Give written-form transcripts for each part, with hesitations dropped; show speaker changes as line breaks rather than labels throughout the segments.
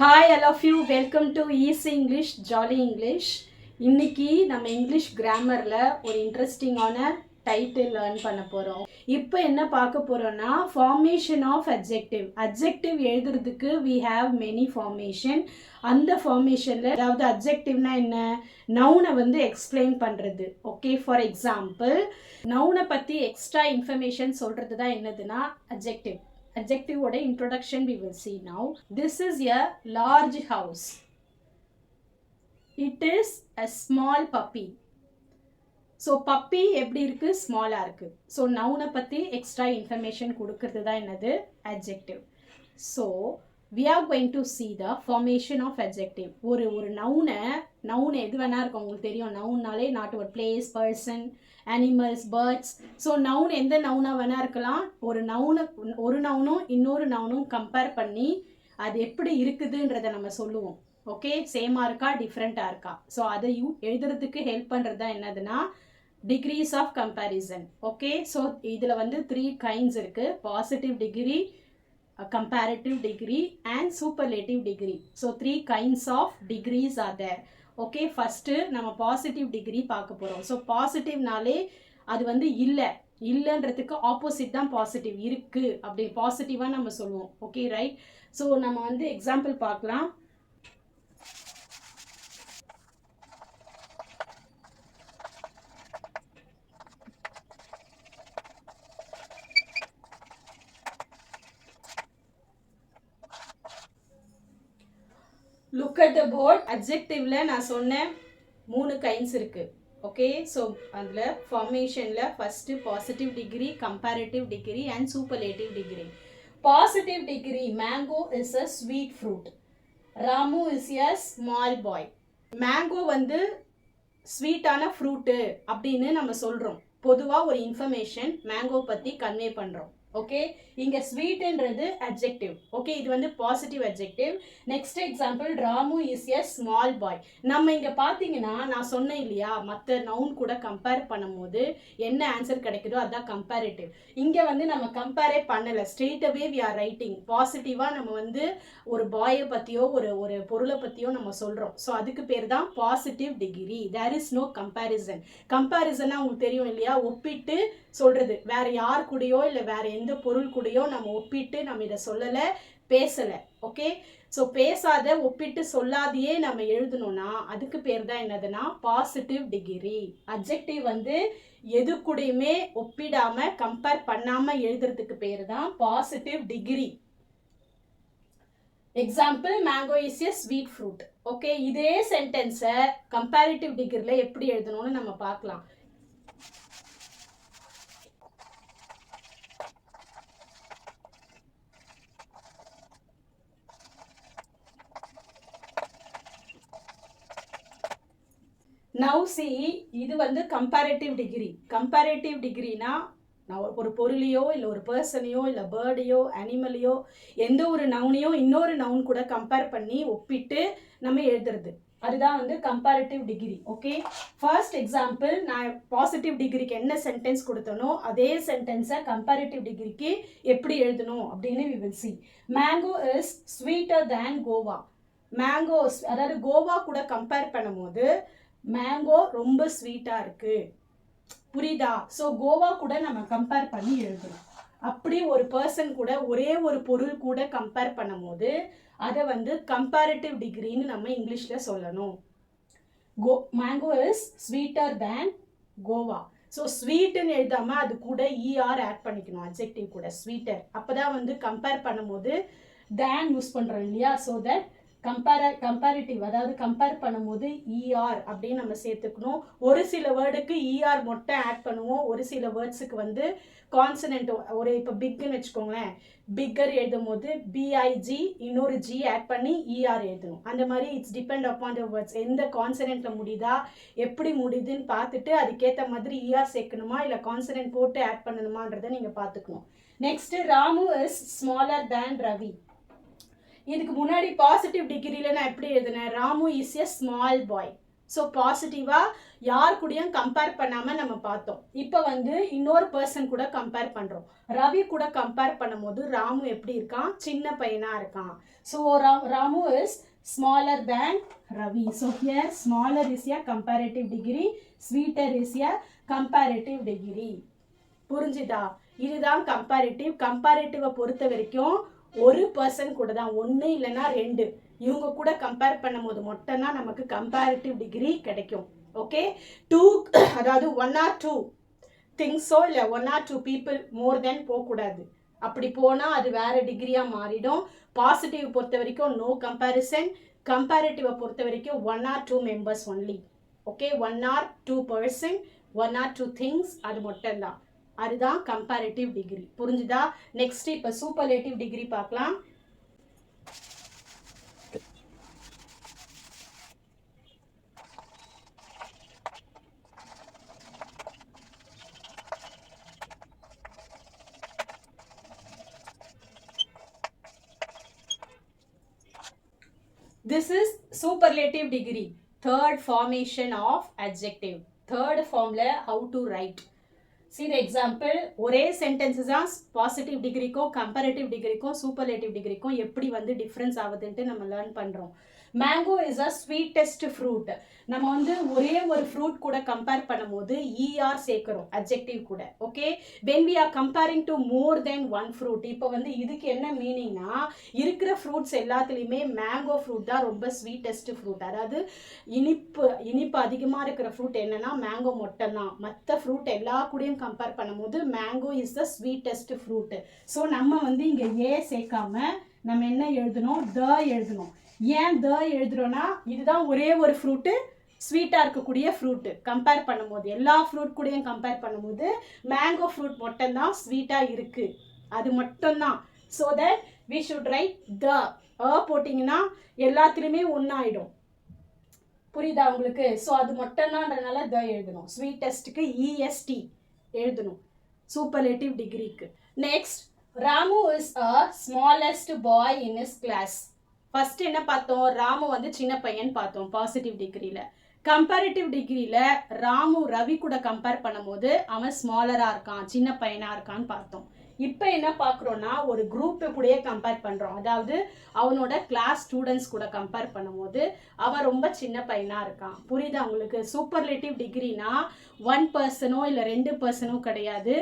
Hi all of you, welcome to Easy English, Jolly English. இன்னைக்கு நம்ம English கிராமரில் ஒரு இன்ட்ரெஸ்டிங்கான டைட்டில் லேர்ன் பண்ண போகிறோம். இப்போ என்ன பார்க்க போகிறோன்னா ஃபார்மேஷன் ஆஃப் அட்ஜெக்டிவ். அட்ஜெக்டிவ் எழுதுறதுக்கு we have many formation. அந்த ஃபார்மேஷனில் அதாவது அட்ஜெக்டிவ்னா என்ன, நவுனை வந்து எக்ஸ்பிளைன் பண்ணுறது. ஓகே, ஃபார் எக்ஸாம்பிள் நவுனை பற்றி எக்ஸ்ட்ரா இன்ஃபர்மேஷன் சொல்கிறது தான் என்னதுன்னா adjective. Adjective oda introduction we will see now. This is a large house. It is a small puppy. So puppy எப்படி இருக்கு, ஸ்மாலா இருக்கு. So noun பத்தி extra information கொடுக்கிறது தான் என்னது adjective. So we are going to see the formation of adjective. ஒரு noun எது வேணா இருக்கும், உங்களுக்கு தெரியும் நவுன்னாலே not ஒரு place, person, animals, birds. So noun எந்த நவுனாக வேணா இருக்கலாம். ஒரு நவுனும் இன்னொரு நவுனும் கம்பேர் பண்ணி அது எப்படி இருக்குதுன்றதை நம்ம சொல்லுவோம். ஓகே, சேமாக இருக்கா டிஃப்ரெண்ட்டாக இருக்கா. ஸோ அதை எழுதுறதுக்கு ஹெல்ப் பண்ணுறது தான் என்னதுன்னா degrees of comparison. Okay, so இதில் வந்து 3 kinds இருக்குது. Positive degree, comparative degree and superlative degree. So 3 kinds of degrees are there. Okay, first நம்ம பாசிட்டிவ் டிகிரி பார்க்க போகிறோம். ஸோ பாசிட்டிவ்னாலே அது வந்து இல்லைன்றதுக்கு ஆப்போசிட் தான் பாசிட்டிவ். இருக்குது அப்படி பாசிட்டிவாக நம்ம சொல்லுவோம். Okay right. ஸோ நம்ம வந்து எக்ஸாம்பிள் பார்க்கலாம். Look at the board. அட்ஜெக்டிவ்ல நான் சொன்னேன் 3 kinds இருக்கு. ஓகே, ஸோ அதில் ஃபார்மேஷனில் first positive degree, comparative degree and superlative degree. Positive degree, mango is a sweet fruit, Ramu is a small boy. Mango வந்து ஸ்வீட்டான ஃப்ரூட்டு அப்படின்னு நம்ம சொல்கிறோம். பொதுவாக ஒரு இன்ஃபர்மேஷன் மேங்கோ பற்றி கன்வே பண்ணுறோம். ஓகே, இங்கே ஸ்வீட்ன்றது அட்ஜெக்டிவ். ஓகே, இது வந்து positive adjective. Next example, Ramu is a small boy. நம்ம இங்கே பார்த்தீங்கன்னா நான் சொன்னேன் இல்லையா, மற்ற நவுன் கூட கம்பேர் பண்ணும்போது என்ன ஆன்சர் கிடைக்குதோ அதுதான் கம்பேரிட்டிவ். இங்கே வந்து நம்ம கம்பேரே பண்ணலை, straight away we are writing. பாசிட்டிவாக நம்ம வந்து ஒரு பாயை பற்றியோ ஒரு பொருளை பற்றியோ நம்ம சொல்கிறோம். ஸோ அதுக்கு பேர் தான் positive degree. There is no comparison. கம்பேரிசனாக உங்களுக்கு தெரியும் இல்லையா, ஒப்பிட்டு சொல்கிறது. வேற யார் கூடயோ இல்லை வேற எந்த பொருள் கூடயோ நம்ம ஒப்பிட்டு நம்ம இதை சொல்லலை, பேசலை. ஓகே, ஸோ பேசாத, ஒப்பிட்டு சொல்லாதையே நம்ம எழுதணும்னா அதுக்கு பேர் தான் என்னதுன்னா பாசிட்டிவ் டிகிரி. அட்ஜெக்டிவ் வந்து எது கூடயுமே ஒப்பிடாம கம்பேர் பண்ணாம எழுதுறதுக்கு பேர் தான் positive degree. Example, mango is a sweet fruit. Okay, இதே சென்டென்ஸை கம்பேரிட்டிவ் டிகிரியில் எப்படி எழுதணும்னு நம்ம பார்க்கலாம். நவ் சி, இது வந்து கம்பேரிட்டிவ் டிகிரி. கம்பேரிட்டிவ் டிகிரினா நான் ஒரு பொருளையோ இல்லை ஒரு பர்சனையோ இல்லை பேர்டையோ அனிமலையோ எந்த ஒரு நவுனையோ இன்னொரு நவுன் கூட கம்பேர் பண்ணி ஒப்பிட்டு நம்ம எழுதுறது, அதுதான் வந்து comparative degree. Okay, first example, நான் பாசிட்டிவ் டிகிரிக்கு என்ன சென்டென்ஸ் கொடுத்தனோ அதே சென்டென்ஸை கம்பேரிட்டிவ் டிகிரிக்கு எப்படி எழுதணும் அப்படின்னு we will see. Mango is sweeter than Goa. Mango அதாவது கோவா கூட கம்பேர் பண்ணும்போது மேங்கோ ரொம்ப ஸ்வீட்டாக இருக்குது, புரியுதா? ஸோ கோவா கூட நம்ம கம்பேர் பண்ணி எழுதுறோம். அப்படி ஒரு பர்சன் கூட ஒரே ஒரு பொருள் கூட கம்பேர் பண்ணும்போது அதை வந்து கம்பேரிட்டிவ் டிகிரின்னு நம்ம இங்கிலீஷில் சொல்லணும். Mango is sweeter than guava. So ஸ்வீட்டுன்னு எழுதாமல் அது கூட இஆர் ஆட் பண்ணிக்கணும், அட்ஜெக்டிவ் கூட ஸ்வீட்டர். அப்போ தான் வந்து கம்பேர் பண்ணும்போது தேன் யூஸ் பண்ணுறோம் இல்லையா, ஸோ தட் கம்பேரிட்டிவ் அதாவது கம்பேர் பண்ணும்போது இஆர் அப்படின்னு நம்ம சேர்த்துக்கணும். ஒரு சில வேர்டுக்கு இஆர் மட்டும் ஆட் பண்ணுவோம், ஒரு சில வேர்ட்ஸுக்கு வந்து கான்சனன்ட், ஒரு இப்போ பிக்குன்னு வச்சுக்கோங்களேன், பிக்கர் எழுதும் போது பிஐஜி இன்னொரு ஜி ஆட் பண்ணி இஆர் எழுதணும். அந்த மாதிரி it's depend upon the words. எந்த கான்சனன்ட்ல முடியுதா எப்படி முடியுதுன்னு பார்த்துட்டு அதுக்கேற்ற மாதிரி இஆர் சேர்க்கணுமா இல்லை கான்சனன்ட் போட்டு ஆட் பண்ணணுமான்றதை நீங்கள் பார்த்துக்கணும். நெக்ஸ்ட், ராமு இஸ் ஸ்மாலர் தேன் ரவி. இதுக்கு முன்னாடி பாசிட்டிவ் டிகிரியில் நான் எப்படி எழுதினேன், Ramu is a small bye. So பாசிட்டிவாக யார் கூடயும் கம்பேர் பண்ணாமல் நம்ம பார்த்தோம். இப்போ வந்து இன்னொரு பர்சன் கூட கம்பேர் பண்ணுறோம். ரவி கூட கம்பேர் பண்ணும்போது ராமு எப்படி இருக்கான்? சின்ன பையனாக இருக்கான். So Ramu is smaller than Ravi. So here smaller is a comparative degree, sweeter is a comparative degree. புரிஞ்சுதா? இதுதான் கம்பேரிட்டிவ். கம்பேரிட்டிவை பொறுத்த வரைக்கும் ஒரு பர்சன் கூட தான், ஒன்று இல்லைன்னா ரெண்டு, இவங்க கூட கம்பேர் பண்ணும்போது மட்டும்தான் நமக்கு கம்பேரிட்டிவ் டிகிரி கிடைக்கும். ஓகே, டூ அதாவது 1 or 2 திங்ஸோ இல்லை 1 or 2 பீப்புள் மோர் தென் போகக்கூடாது. அப்படி போனால் அது வேறு டிகிரியாக மாறிடும். பாசிட்டிவ் பொறுத்த வரைக்கும் நோ கம்பேரிசன். கம்பேரிட்டிவை பொறுத்த வரைக்கும் 1 or 2 members only. Okay, 1 or 2 person, 1 or 2 things, அது மட்டும்தான். அதுதான் கம்பேரிட்டிவ் டிகிரி. புரிஞ்சுதா? நெக்ஸ்ட் இப்போ சூப்பர்லேட்டிவ் டிகிரி பார்க்கலாம். This is superlative degree, third formation of adjective. Third formula how to write. See the example. ஒரே சென்டென்ஸஸ் தான் பாசிட்டிவ் டிகிரிக்கும் கம்பேரிட்டிவ் டிகிரிக்கும் சூப்பர்லேட்டிவ் டிகிரிக்கும் எப்படி வந்து டிஃப்ரென்ஸ் ஆகுதுன்ட்டு நம்ம லேர்ன் பண்ணுறோம். Mango is a sweetest fruit. நம்ம வந்து ஒரே ஒரு ஃப்ரூட் கூட கம்பேர் பண்ணும்போது இஆர் சேர்க்கிறோம் அட்ஜெக்டிவ் கூட. Okay, when we are comparing to more than one fruit, இப்போ வந்து இதுக்கு என்ன மீனிங்னா, இருக்கிற ஃப்ரூட்ஸ் எல்லாத்துலேயுமே மேங்கோ ஃப்ரூட் தான் ரொம்ப ஸ்வீட்டஸ்ட் ஃப்ரூட். அதாவது இனிப்பு அதிகமாக இருக்கிற ஃப்ரூட் என்னன்னா மேங்கோ மட்டும்தான். மற்ற ஃப்ரூட் எல்லா கூடயும் கம்பேர் பண்ணும்போது mango is the sweetest fruit. So நம்ம வந்து இங்கே ஏ சேர்க்காம நம்ம என்ன எழுதணும்? த எழுதணும். ஏன் த எழுதுறோன்னா, இதுதான் ஒரே ஒரு ஃப்ரூட்டு ஸ்வீட்டாக இருக்கக்கூடிய ஃப்ரூட்டு. கம்பேர் பண்ணும்போது எல்லா ஃப்ரூட் கூடயும் கம்பேர் பண்ணும்போது மேங்கோ ஃப்ரூட் மட்டும்தான் ஸ்வீட்டாக இருக்குது, அது மட்டும்தான். So that we should write the. போட்டிங்கன்னா எல்லாத்துலேயுமே ஒன்றாயிடும். புரியுதா உங்களுக்கு? ஸோ அது மட்டும்தான்றதுனால த எழுதணும். ஸ்வீட்டஸ்ட்டுக்கு இஎஸ்டி எழுதணும் சூப்பர்லேட்டிவ் டிகிரிக்கு. Next, Ramu is a smallest boy in is class. First என்ன பார்த்தோம்? ராமு வந்து சின்ன பையன் பார்த்தோம் பாசிட்டிவ் டிகிரியில். கம்பேரிட்டிவ் டிகிரியில் ராமு ரவி கூட கம்பேர் பண்ணும்போது அவன் ஸ்மாலராக இருக்கான், சின்ன பையனாக இருக்கான்னு பார்த்தோம். இப்போ என்ன பார்க்குறோன்னா, ஒரு குரூப்பை கூடயே கம்பேர் பண்ணுறோம். அதாவது அவனோட கிளாஸ் ஸ்டூடெண்ட்ஸ் கூட கம்பேர் பண்ணும்போது அவன் ரொம்ப சின்ன பையனாக இருக்கான். புரியுதா உங்களுக்கு? சூப்பர்லேட்டிவ் டிகிரினா 1 பர்சனோ இல்லை 2 பர்சனோ கிடையாது,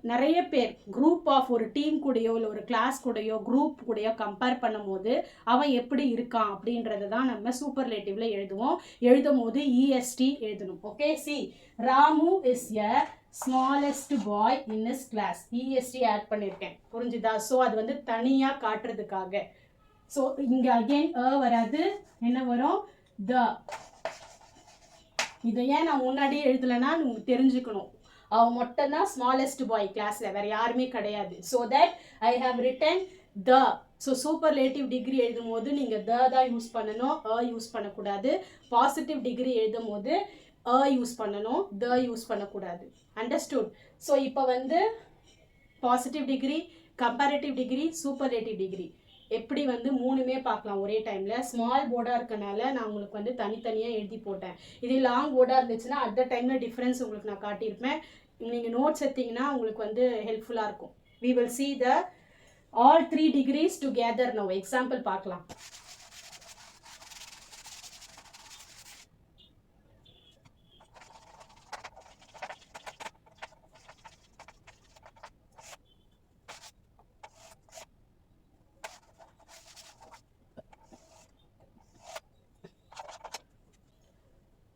நிறைய பேர் குரூப் ஆஃப் ஒரு டீம் கூடயோ இல்லை ஒரு கிளாஸ் கூடயோ குரூப் கூடயோ கம்பேர் பண்ணும்போது அவன் எப்படி இருக்கான் அப்படின்றது தான் நம்ம சூப்பர்லேட்டிவ்ல எழுதுவோம். எழுதும் போது இஎஸ்டி எழுதணும். Okay, see Ramu is a smallest boy in is class. E S T add பண்ணியிருக்கேன். புரிஞ்சுதா? ஸோ அது வந்து தனியாக காட்டுறதுக்காக. ஸோ இங்கே அகெயின் வராது, என்ன வரும்? த. இதை ஏன் நான் முன்னாடியே எழுதலைன்னா உங்களுக்கு தெரிஞ்சுக்கணும், அவன் மட்டும்தான் ஸ்மாலஸ்ட் பாய் கிளாஸில், வேறு யாருமே கிடையாது. So that I have written the. So superlative degree எழுதும் போது நீங்கள் த தான் யூஸ் பண்ணணும், யூஸ் பண்ணக்கூடாது. பாசிட்டிவ் டிகிரி எழுதும் போது யூஸ் பண்ணணும், த யூஸ் பண்ணக்கூடாது. அண்டர்ஸ்டுட்? ஸோ இப்போ வந்து positive degree, comparative degree, superlative degree எப்படி வந்து மூணுமே பார்க்கலாம் ஒரே டைமில். ஸ்மால் போர்டாக இருக்கனால நான் உங்களுக்கு வந்து தனித்தனியாக எழுதி போட்டேன். இதே லாங் போர்டாக இருந்துச்சுன்னா அட் த டைமில் டிஃப்ரென்ஸ் உங்களுக்கு நான் காட்டியிருப்பேன். நீங்கள் நோட்ஸ் எடுத்தீங்கன்னா உங்களுக்கு வந்து ஹெல்ப்ஃபுல்லாக இருக்கும். we will see the all 3 degrees together now. Example பார்க்கலாம்.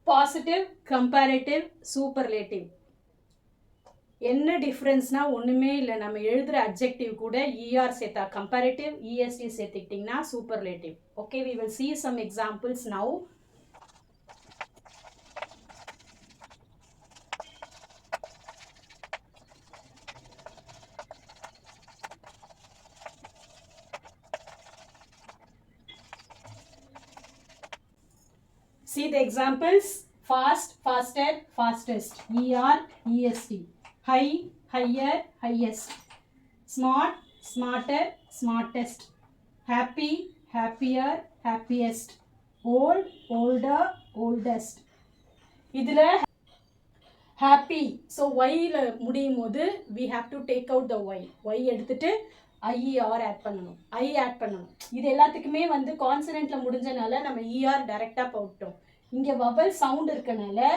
பாசிட்டிவ், கம்பேரிட்டிவ், சூப்பர்லேட்டிவ் என்ன டிஃப்ரென்ஸ்னா ஒன்றுமே இல்லை. நம்ம எழுதுகிற அட்ஜெக்டிவ் கூட இஆர் சேர்த்தா கம்பேரிட்டிவ், இஎஸ்டி சேர்த்துக்கிட்டிங்கன்னா superlative. Okay, we will see some examples now. See the examples. Fast, faster, fastest. ER, EST. High, higher, highest. Smart, smarter, smartest. Happy, happier, happiest. Old, older, oldest. இதில் happy, so ஒய்யில் முடியும் போது we have to take out the Y எடுத்துட்டு I E R add பண்ணணும், add பண்ணணும். இது எல்லாத்துக்குமே வந்து கான்சனண்ட்டில் முடிஞ்சனால நம்ம இஆர் டைரெக்டாக போட்டோம். இங்கே வவல் சவுண்ட் இருக்கனால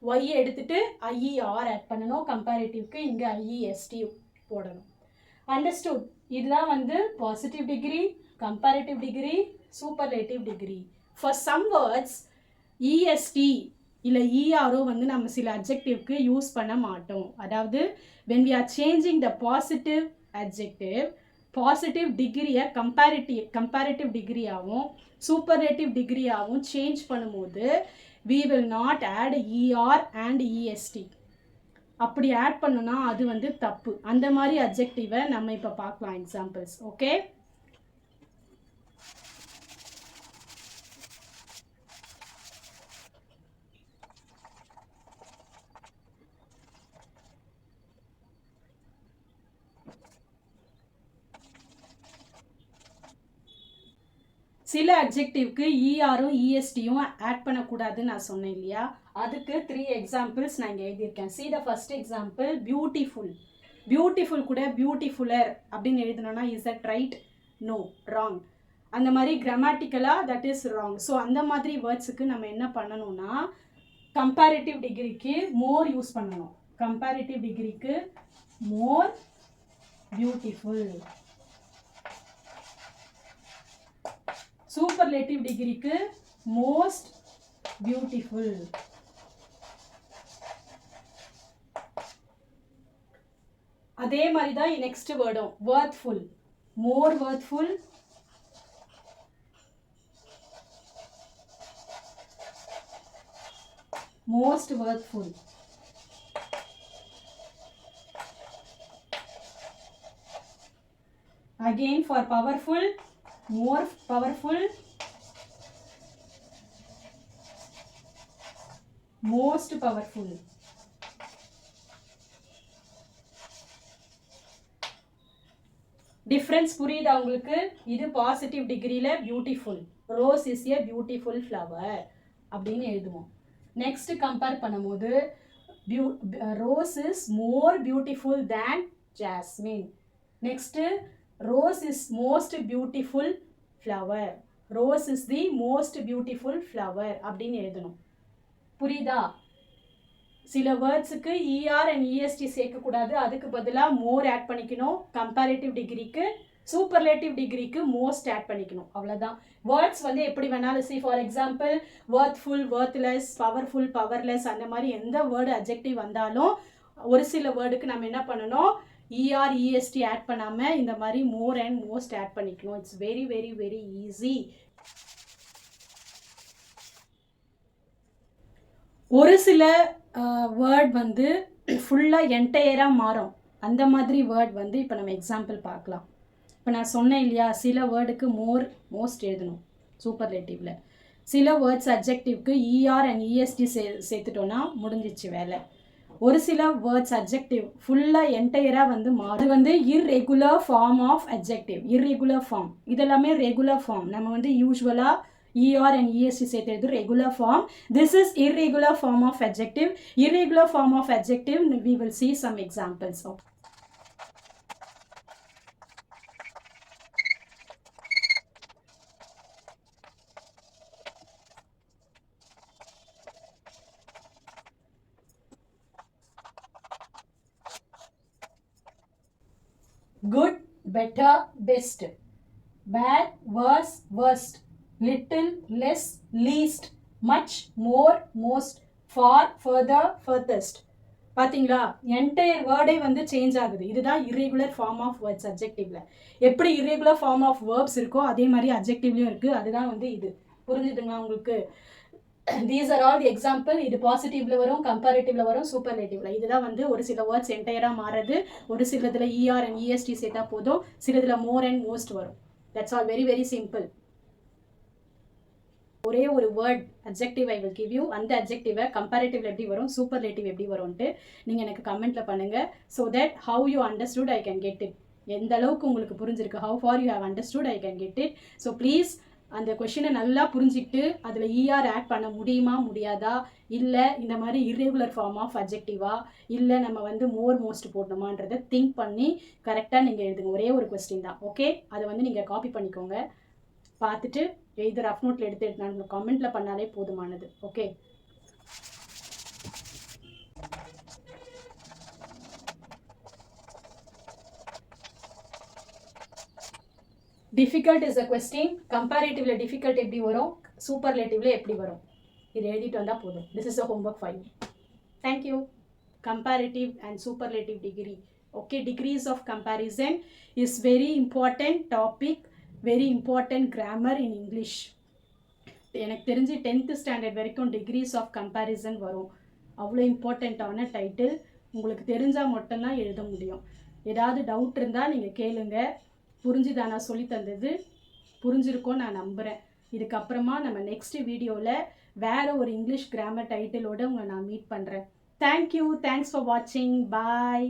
ஒய்யை எடுத்துட்டு ஐஇஆர் ஆட் பண்ணணும். கம்பேரிட்டிவ்க்கு இங்கே ஐஇஎஸ்டி போடணும். அண்டர்ஸ்டுட்? இதுதான் வந்து positive degree, comparative degree, superlative degree. For some words E S T இல்லை இஆரோ வந்து நம்ம சில அட்ஜெக்டிவ்க்கு யூஸ் பண்ண மாட்டோம். அதாவது when we are changing the positive adjective, positive டிகிரியை கம்பேரிட்டிவ் டிகிரியாகவும் சூப்பர்லேட்டிவ் டிகிரியாகவும் சேஞ்ச் பண்ணும்போது we will not add ER and EST. அப்படி ஆட் பண்ணோன்னா அது வந்து தப்பு. அந்த மாதிரி அட்ஜெக்டிவை நம்ம இப்போ பார்க்கலாம் எக்ஸாம்பிள்ஸ். ஓகே, சில அட்ஜெக்டிவ்க்கு இஆரும் இஎஸ்டியும் ஆட் பண்ணக்கூடாதுன்னு நான் சொன்னேன் இல்லையா? அதுக்கு 3 எக்ஸாம்பிள்ஸ் நான் இங்கே எழுதியிருக்கேன். See the first example, beautiful. Beautiful கூட பியூட்டிஃபுல்லர் அப்படின்னு எழுதணும்னா is that right? No, wrong. அந்த மாதிரி கிராமட்டிக்கலாக தட் இஸ் ராங். ஸோ அந்த மாதிரி வேர்ட்ஸுக்கு நம்ம என்ன பண்ணணும்னா கம்பேரிட்டிவ் டிகிரிக்கு மோர் யூஸ் பண்ணணும். கம்பேரிட்டிவ் டிகிரிக்கு மோர் பியூட்டிஃபுல், சூப்பர்லேட்டிவ் டிகிரிக்கு மோஸ்ட் பியூட்டிஃபுல். அதே மாதிரி தான் நெக்ஸ்ட் வேர்டும் worthful, more worthful, most worthful. Again for powerful, more powerful, most powerful. Difference புரியுதா உங்களுக்கு? இது பாசிட்டிவ் டிகிரியில் beautiful, rose is a beautiful flower அப்படின்னு எழுதுவோம். நெக்ஸ்ட் கம்பேர் பண்ணும்போது rose is more beautiful than jasmine. Next rose is most beautiful flower, rose is the most beautiful flower அப்படின்னு எழுதணும். புரியுதா? சில வேர்ட்ஸுக்கு இஆர் அண்ட் இஎஸ்டி சேர்க்கக்கூடாது, அதுக்கு பதிலாக மோர் ஆட் பண்ணிக்கணும். கம்பேரிட்டிவ் டிகிரிக்கு சூப்பர்லேட்டிவ் டிகிரிக்கு மோஸ்ட் ஆட் பண்ணிக்கணும். அவ்வளோதான். வேர்ட்ஸ் வந்து எப்படி வேணாலும் see for example worthful, worthless, powerful, powerless, அந்த மாதிரி எந்த வேர்டு அட்ஜெக்டிவ் வந்தாலும் ஒரு சில வேர்டுக்கு நம்ம என்ன பண்ணணும், இஆர் இஎஸ்டி ஆட் பண்ணாமல் இந்த மாதிரி மோர் அண்ட் மோஸ்ட் ஆட் பண்ணிக்கணும். It's very very very easy. ஒரு சில வேர்ட் வந்து ஃபுல்லாக என்டையராக மாறும். அந்த மாதிரி வேர்ட் வந்து இப்போ நம்ம எக்ஸாம்பிள் பார்க்கலாம். இப்போ நான் சொன்னேன் இல்லையா, சில வேர்டுக்கு மோர் மோஸ்ட் எழுதணும் சூப்பர்லேட்டிவில். சில வேர்ட்ஸ் அட்ஜெக்டிவ்க்கு இஆர் அண்ட் இஎஸ்டி சேர்த்துட்டோன்னா முடிஞ்சிச்சு வேலை. ஒரு சில வேர்ட்ஸ் அட்ஜெக்டிவ் ஃபுல்லாக என்டையராக வந்து மாறும். அது வந்து irregular form of adjective. Irregular form இதெல்லாமே ரெகுலர் ஃபார்ம். நம்ம வந்து யூஸ்வலாக ER and EST சேர்த்து regular form. This is irregular form of adjective. Irregular form of adjective, we will see some examples of. Good, better, best. Bad, worse, worst. Little, less, least, much, more, most, far, further, furthest. பார்த்தீங்களா, entire வேர்டே வந்து change ஆகுது. இதுதான் irregular form of words அட்ஜெக்டிவ்ல. எப்படி irregular form of verbs இருக்கோ அதே மாதிரி அட்ஜெக்டிவ்லையும் இருக்குது. அதுதான் வந்து இது. புரிஞ்சுதுங்களா உங்களுக்கு? These are all the example. இது பாசிட்டிவ்ல வரும், கம்பேரிட்டிவ்ல வரும், சூப்பர்லேட்டிவ்ல. இதுதான் வந்து ஒரு சில வேர்ட்ஸ் என்டையராக மாறுறது. ஒரு சிலதில் இஆர் அண்ட் இஎஸ்டி சேர்த்தா போதும், சிலதில் மோர் அண்ட் மோஸ்ட் வரும். That's all very very simple. ஒரே ஒரு word adjective I will give you. அந்த அட்ஜெக்டிவை கம்பேரிட்டிவ் எப்படி வரும், சூப்பர்லேட்டிவ் எப்படி வரும்ன்ட்டு நீங்கள் எனக்கு கமெண்ட்டில் பண்ணுங்கள். So that how you understood I can get it. எந்த அளவுக்கு உங்களுக்கு புரிஞ்சிருக்கு, how far you have understood I can get it. So please அந்த கொஷினை நல்லா புரிஞ்சுக்கிட்டு அதில் ER ஆட் பண்ண முடியுமா முடியாதா, இல்லை இந்த மாதிரி இர்ரெகுலர் ஃபார்ம் ஆஃப் அட்ஜெக்டிவா, இல்லை நம்ம வந்து மோஸ்ட் போடணுமான்றதை திங்க் பண்ணி கரெக்டாக நீங்கள் எழுதுங்க. ஒரே ஒரு கொஸ்டின் தான், ஓகே? அதை வந்து நீங்கள் காப்பி பண்ணிக்கோங்க. பார்த்துட்டு எழுது ரஃப் நோட்டில் எடுத்து நான் கமெண்ட்டில் பண்ணாலே போதுமானது, okay? Difficult is a question. கம்பேரிட்டிவ்ல டிஃபிகல்ட் எப்படி வரும், சூப்பர்லேட்டிவ்ல எப்படி வரும், இது எழுதிட்டு வந்தால் போதும். This is a homework for you. Thank you. Comparative and superlative degree, okay? Degrees of comparison is very important topic, very important grammar in English. எனக்கு தெரிஞ்சு 10th ஸ்டாண்டர்ட் வரைக்கும் டிகிரிஸ் ஆஃப் கம்பேரிசன் வரும். அவ்வளோ இம்பார்ட்டண்ட்டான டைட்டில். உங்களுக்கு தெரிஞ்சால் மட்டும்தான் எழுத முடியும். ஏதாவது டவுட் இருந்தால் நீங்கள் கேளுங்க. புரிஞ்சுதா நான் சொல்லி தந்தது? புரிஞ்சிருக்கோன்னு நான் நம்புகிறேன். இதுக்கப்புறமா நம்ம நெக்ஸ்ட் வீடியோவில் வேறு ஒரு இங்கிலீஷ் கிராமர் டைட்டிலோடு உங்களை நான் மீட் பண்ணுறேன். தேங்க்யூ. தேங்க்ஸ் ஃபார் வாட்சிங். பாய்.